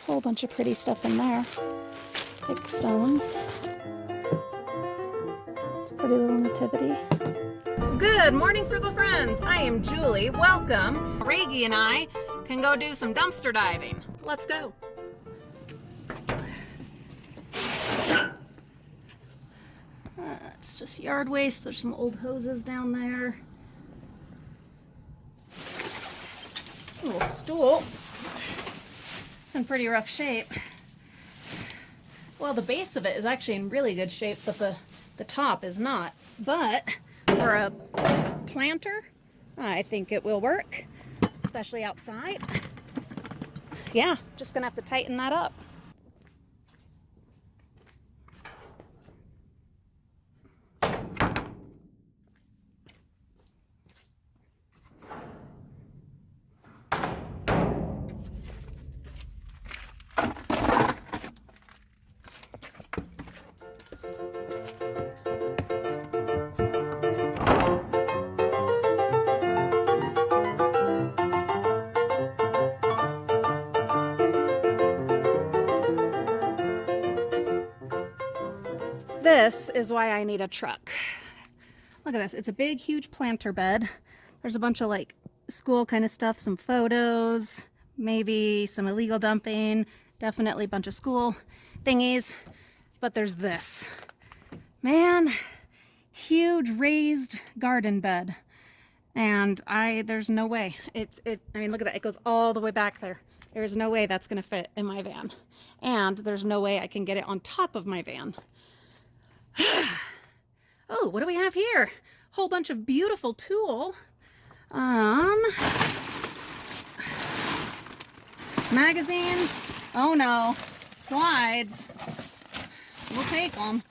Whole bunch of pretty stuff in there. Big stones. It's a pretty little nativity. Good morning, Frugal friends. I am Julie. Welcome. Regie and I can go do some dumpster diving. Let's go. It's just yard waste. There's some old hoses down there. A little stool. It's in pretty rough shape. Well, the base of it is actually in really good shape, but the top is not. But for a planter, I think it will work, especially outside. Yeah, just gonna have to tighten that up. This is why I need a truck. Look at this. It's a big, huge planter bed. There's a bunch of like school kind of stuff, some photos, maybe some illegal dumping, definitely a bunch of school thingies. But there's this. Man, huge raised garden bed. And there's no way. I mean, look at that. It goes all the way back there. There's no way that's going to fit in my van. And there's no way I can get it on top of my van. Oh, what do we have here? Whole bunch of beautiful tulle. Magazines. Oh no. Slides. We'll take them.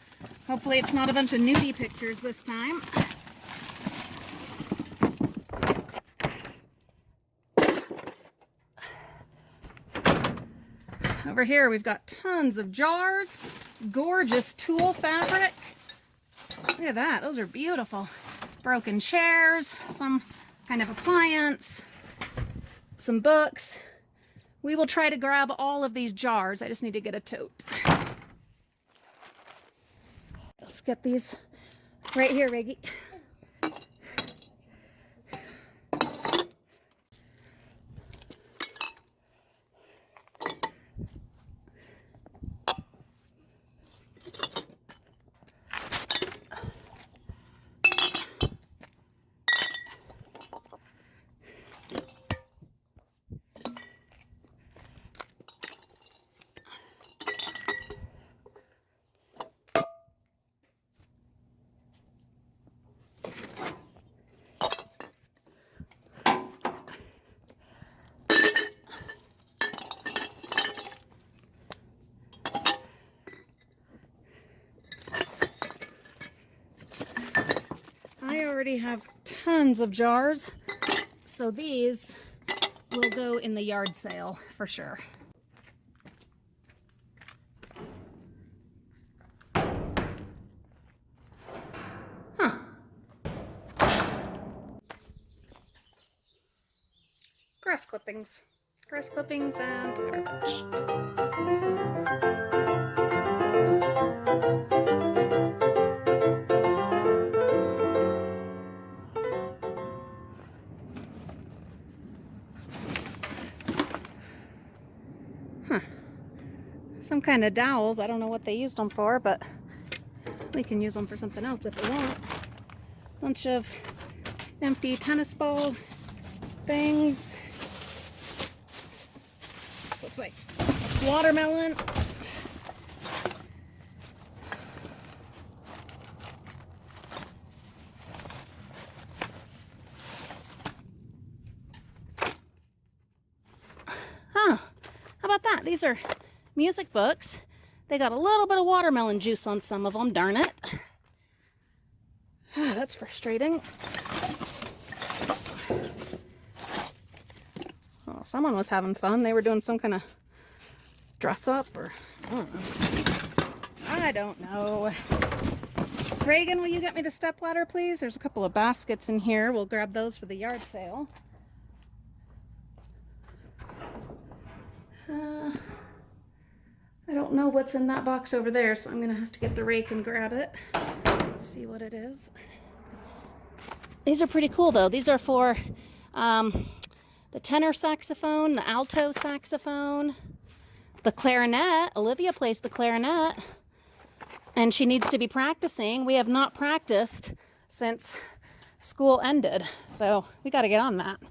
Hopefully it's not a bunch of nudie pictures this time. Over here we've got tons of jars. Gorgeous tulle fabric. Look at that. Those are beautiful. Broken chairs, some kind of appliance, some books. We will try to grab all of these jars. I just need to get a tote. Let's get these right here, Reggie. I already have tons of jars, so these will go in the yard sale for sure. Huh. Grass clippings. Grass clippings and garbage. Some kind of dowels. I don't know what they used them for, but we can use them for something else if we want. Bunch of empty tennis ball things. This looks like watermelon. Huh. How about that? These are music books. They got a little bit of watermelon juice on some of them, darn it. That's frustrating. Oh, someone was having fun. They were doing some kind of dress up or I don't know. Reagan, will you get me the stepladder, please? There's a couple of baskets in here. We'll grab those for the yard sale. don't know what's in that box over there, so I'm gonna have to get the rake and grab it. See what it is. These are pretty cool though. These are for the tenor saxophone, the alto saxophone, the clarinet. Olivia plays the clarinet, and she needs to be practicing. We have not practiced since school ended, so we got to get on that.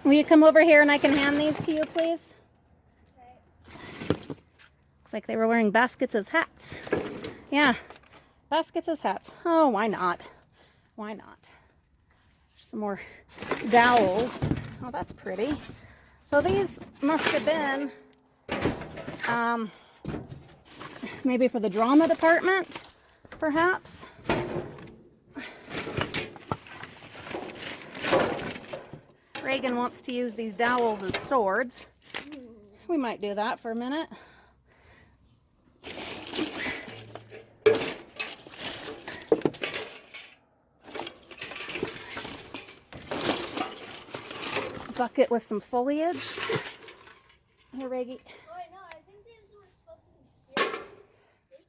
Will you come over here and I can hand these to you, please? Okay. Looks like they were wearing baskets as hats. Yeah, baskets as hats. Oh, why not? Why not? Some more dowels. Oh, that's pretty. So these must have been maybe for the drama department, perhaps. Reagan wants to use these dowels as swords. We might do that for a minute. A bucket with some foliage. Here, Reggie. Oh, no, I think these were supposed to be spears. See?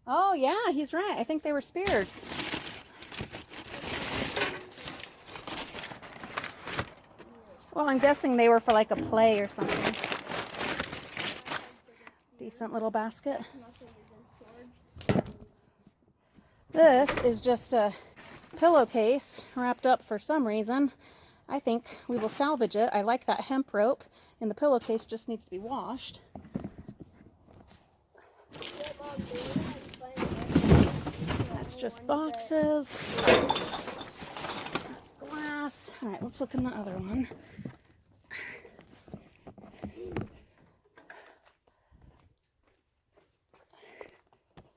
Oh, yeah, he's right. I think they were spears. Well, I'm guessing they were for like a play or something. Decent little basket. This is just a pillowcase wrapped up for some reason. I think we will salvage it. I like that hemp rope, and the pillowcase just needs to be washed. That's just boxes. That's glass. All right, let's look in the other one.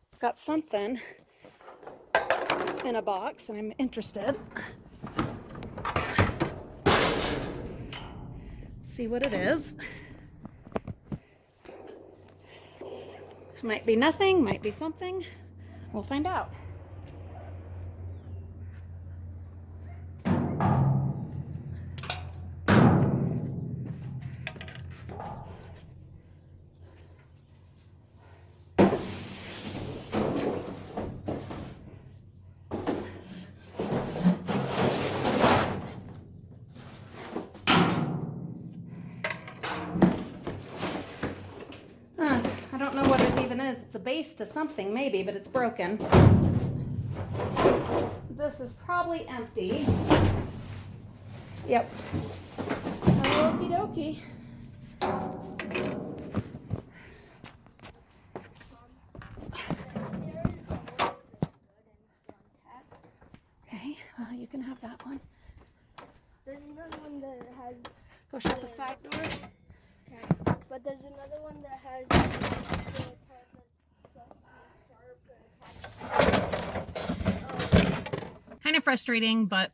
It's got something in a box, and I'm interested. See what it is. Might be nothing, might be something. We'll find out. I don't know what it even is. It's a base to something, maybe, but it's broken. This is probably empty. Yep. Okie dokie. Okay, well, you can have that one. There's another one that has... Go shut the side door. Okay. But there's another one that has the part that's supposed to be sharp. Kind of frustrating, but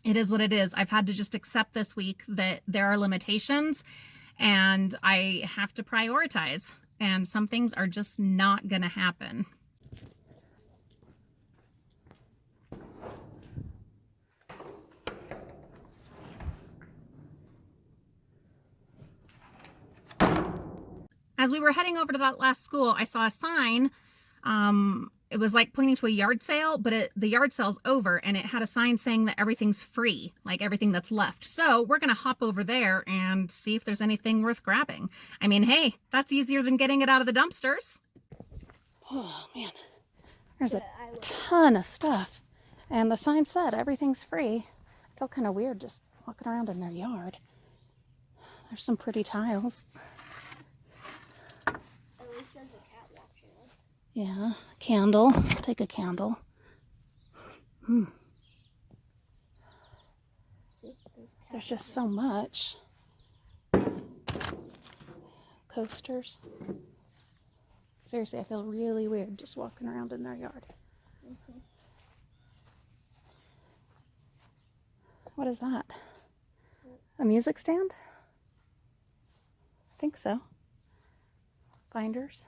it is what it is. I've had to just accept this week that there are limitations and I have to prioritize, and some things are just not going to happen. As we were heading over to that last school, I saw a sign. It was like pointing to a yard sale, but the yard sale's over, and it had a sign saying that everything's free, like everything that's left. So we're going to hop over there and see if there's anything worth grabbing. I mean, hey, that's easier than getting it out of the dumpsters. Oh, man. There's a ton of stuff. And the sign said everything's free. I felt kind of weird just walking around in their yard. There's some pretty tiles. Yeah, candle. I'll take a candle. There's just so much. Coasters. Seriously, I feel really weird just walking around in their yard. What is that? A music stand? I think so. Binders.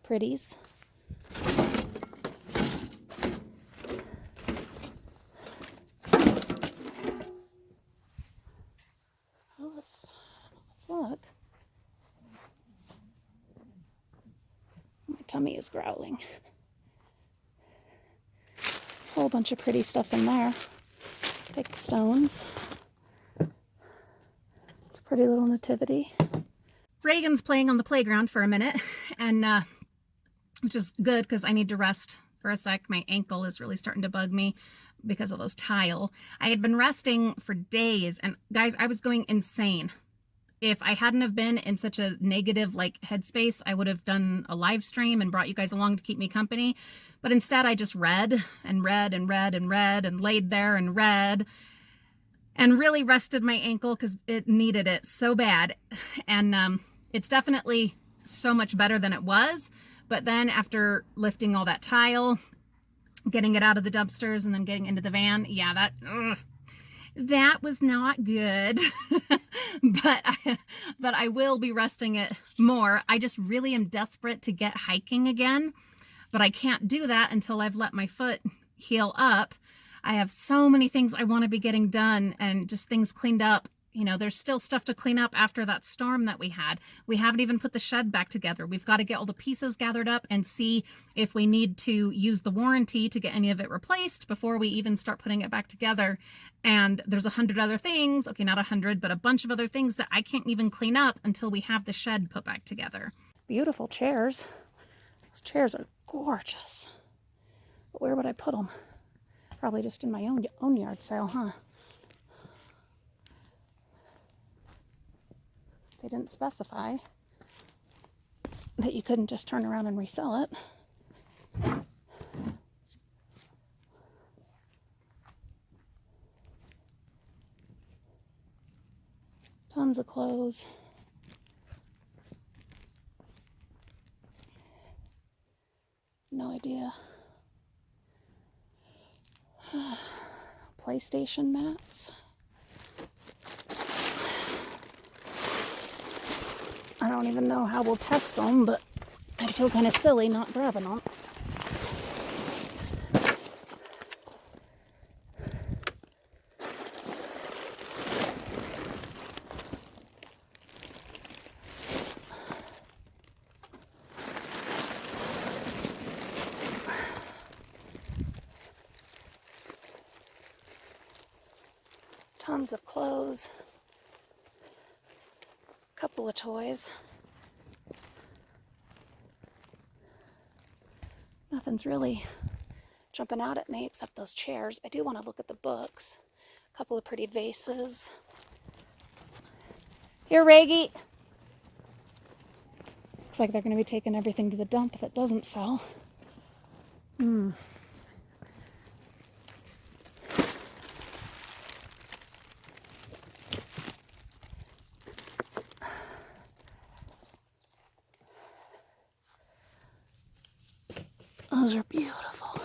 Pretties. Oh, Look. My tummy is growling. Whole bunch of pretty stuff in there. Take the stones. It's a pretty little nativity. Reagan's playing on the playground for a minute, and which is good because I need to rest for a sec. My ankle is really starting to bug me because of those tile. I had been resting for days, and guys, I was going insane. If I hadn't have been in such a negative like headspace, I would have done a live stream and brought you guys along to keep me company. But instead I just read and read and read and read and laid there and read and really rested my ankle because it needed it so bad. And it's definitely so much better than it was. But then after lifting all that tile, getting it out of the dumpsters and then getting into the van, yeah, that was not good. but I will be resting it more. I just really am desperate to get hiking again, but I can't do that until I've let my foot heal up. I have so many things I want to be getting done and just things cleaned up. You know, there's still stuff to clean up after that storm that we had. We haven't even put the shed back together. We've got to get all the pieces gathered up and see if we need to use the warranty to get any of it replaced before we even start putting it back together. And there's 100 other things, okay, not 100, but a bunch of other things that I can't even clean up until we have the shed put back together. Beautiful chairs. Those chairs are gorgeous. But where would I put them? Probably just in my own yard sale, huh? They didn't specify that you couldn't just turn around and resell it. Tons of clothes. No idea. PlayStation mats. I don't even know how we'll test them, but I'd feel kind of silly not grabbing them. Tons of clothes. Couple of toys. Nothing's really jumping out at me except those chairs. I do want to look at the books. A couple of pretty vases. Here, Reggie. Looks like they're going to be taking everything to the dump if it doesn't sell. Those are beautiful.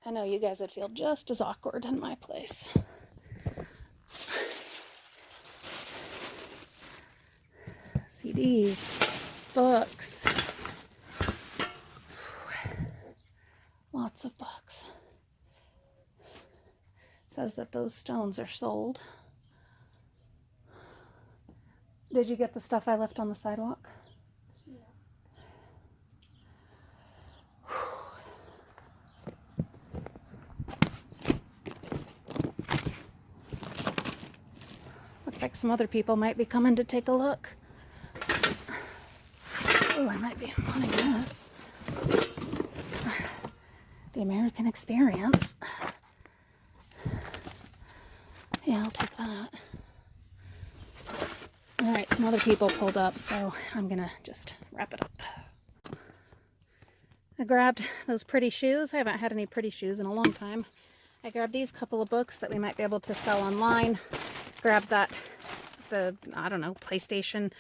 I know you guys would feel just as awkward in my place. CDs, books, lots of books. Says that those stones are sold. Did you get the stuff I left on the sidewalk? No. Looks like some other people might be coming to take a look. Oh, I might be wanting this. The American Experience. Yeah, I'll take that. All right, some other people pulled up, so I'm gonna just wrap it up. I grabbed those pretty shoes. I haven't had any pretty shoes in a long time. I grabbed these couple of books that we might be able to sell online. Grabbed I don't know, PlayStation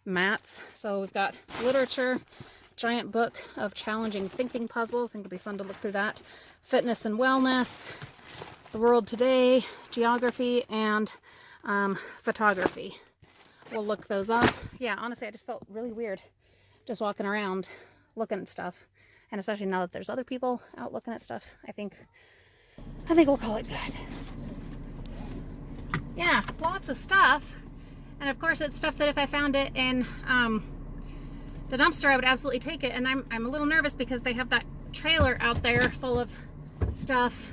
mats. So we've got literature, giant book of challenging thinking puzzles. I think it'll be fun to look through that. Fitness and wellness, the world today, geography, and photography. We'll look those up. Yeah, honestly, I just felt really weird just walking around looking at stuff. And especially now that there's other people out looking at stuff, I think we'll call it good. Yeah, lots of stuff. And of course it's stuff that if I found it in the dumpster, I would absolutely take it. And I'm a little nervous because they have that trailer out there full of stuff,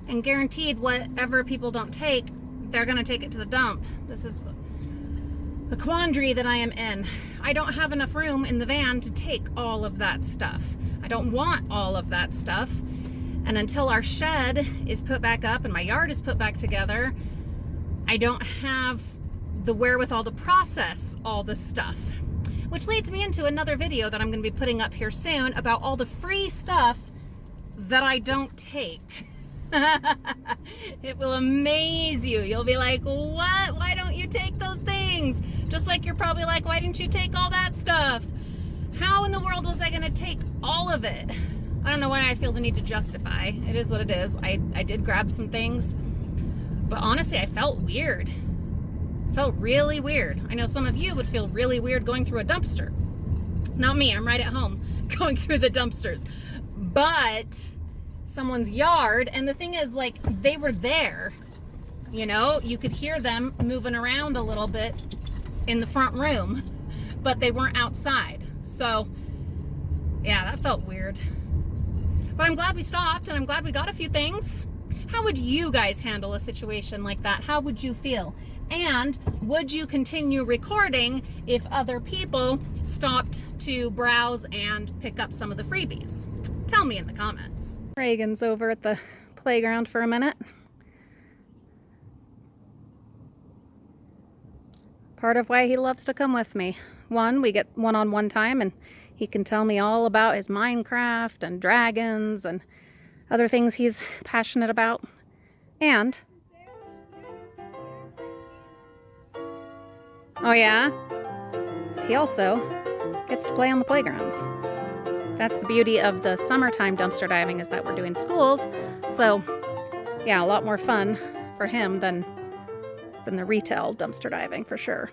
and guaranteed whatever people don't take, they're gonna take it to the dump. This is the quandary that I am in. I don't have enough room in the van to take all of that stuff. I don't want all of that stuff. And until our shed is put back up and my yard is put back together, I don't have the wherewithal to process all this stuff. Which leads me into another video that I'm going to be putting up here soon about all the free stuff that I don't take. It will amaze you. You'll be like, what? Why don't you take those things? Just like you're probably like, why didn't you take all that stuff? How in the world was I going to take all of it? I don't know why I feel the need to justify. It is what it is. I did grab some things, but honestly, I felt weird. Felt really weird. I know some of you would feel really weird going through a dumpster. Not me, I'm right at home going through the dumpsters. But someone's yard, and the thing is, like, they were there. You know, you could hear them moving around a little bit in the front room, but they weren't outside. So, yeah, that felt weird. But I'm glad we stopped, and I'm glad we got a few things. How would you guys handle a situation like that? How would you feel? And would you continue recording if other people stopped to browse and pick up some of the freebies? Tell me in the comments. Reagan's over at the playground for a minute. Part of why he loves to come with me. One, we get one-on-one time and he can tell me all about his Minecraft and dragons and other things he's passionate about. And oh yeah, he also gets to play on the playgrounds. That's the beauty of the summertime dumpster diving, is that we're doing schools. So yeah, a lot more fun for him than the retail dumpster diving for sure.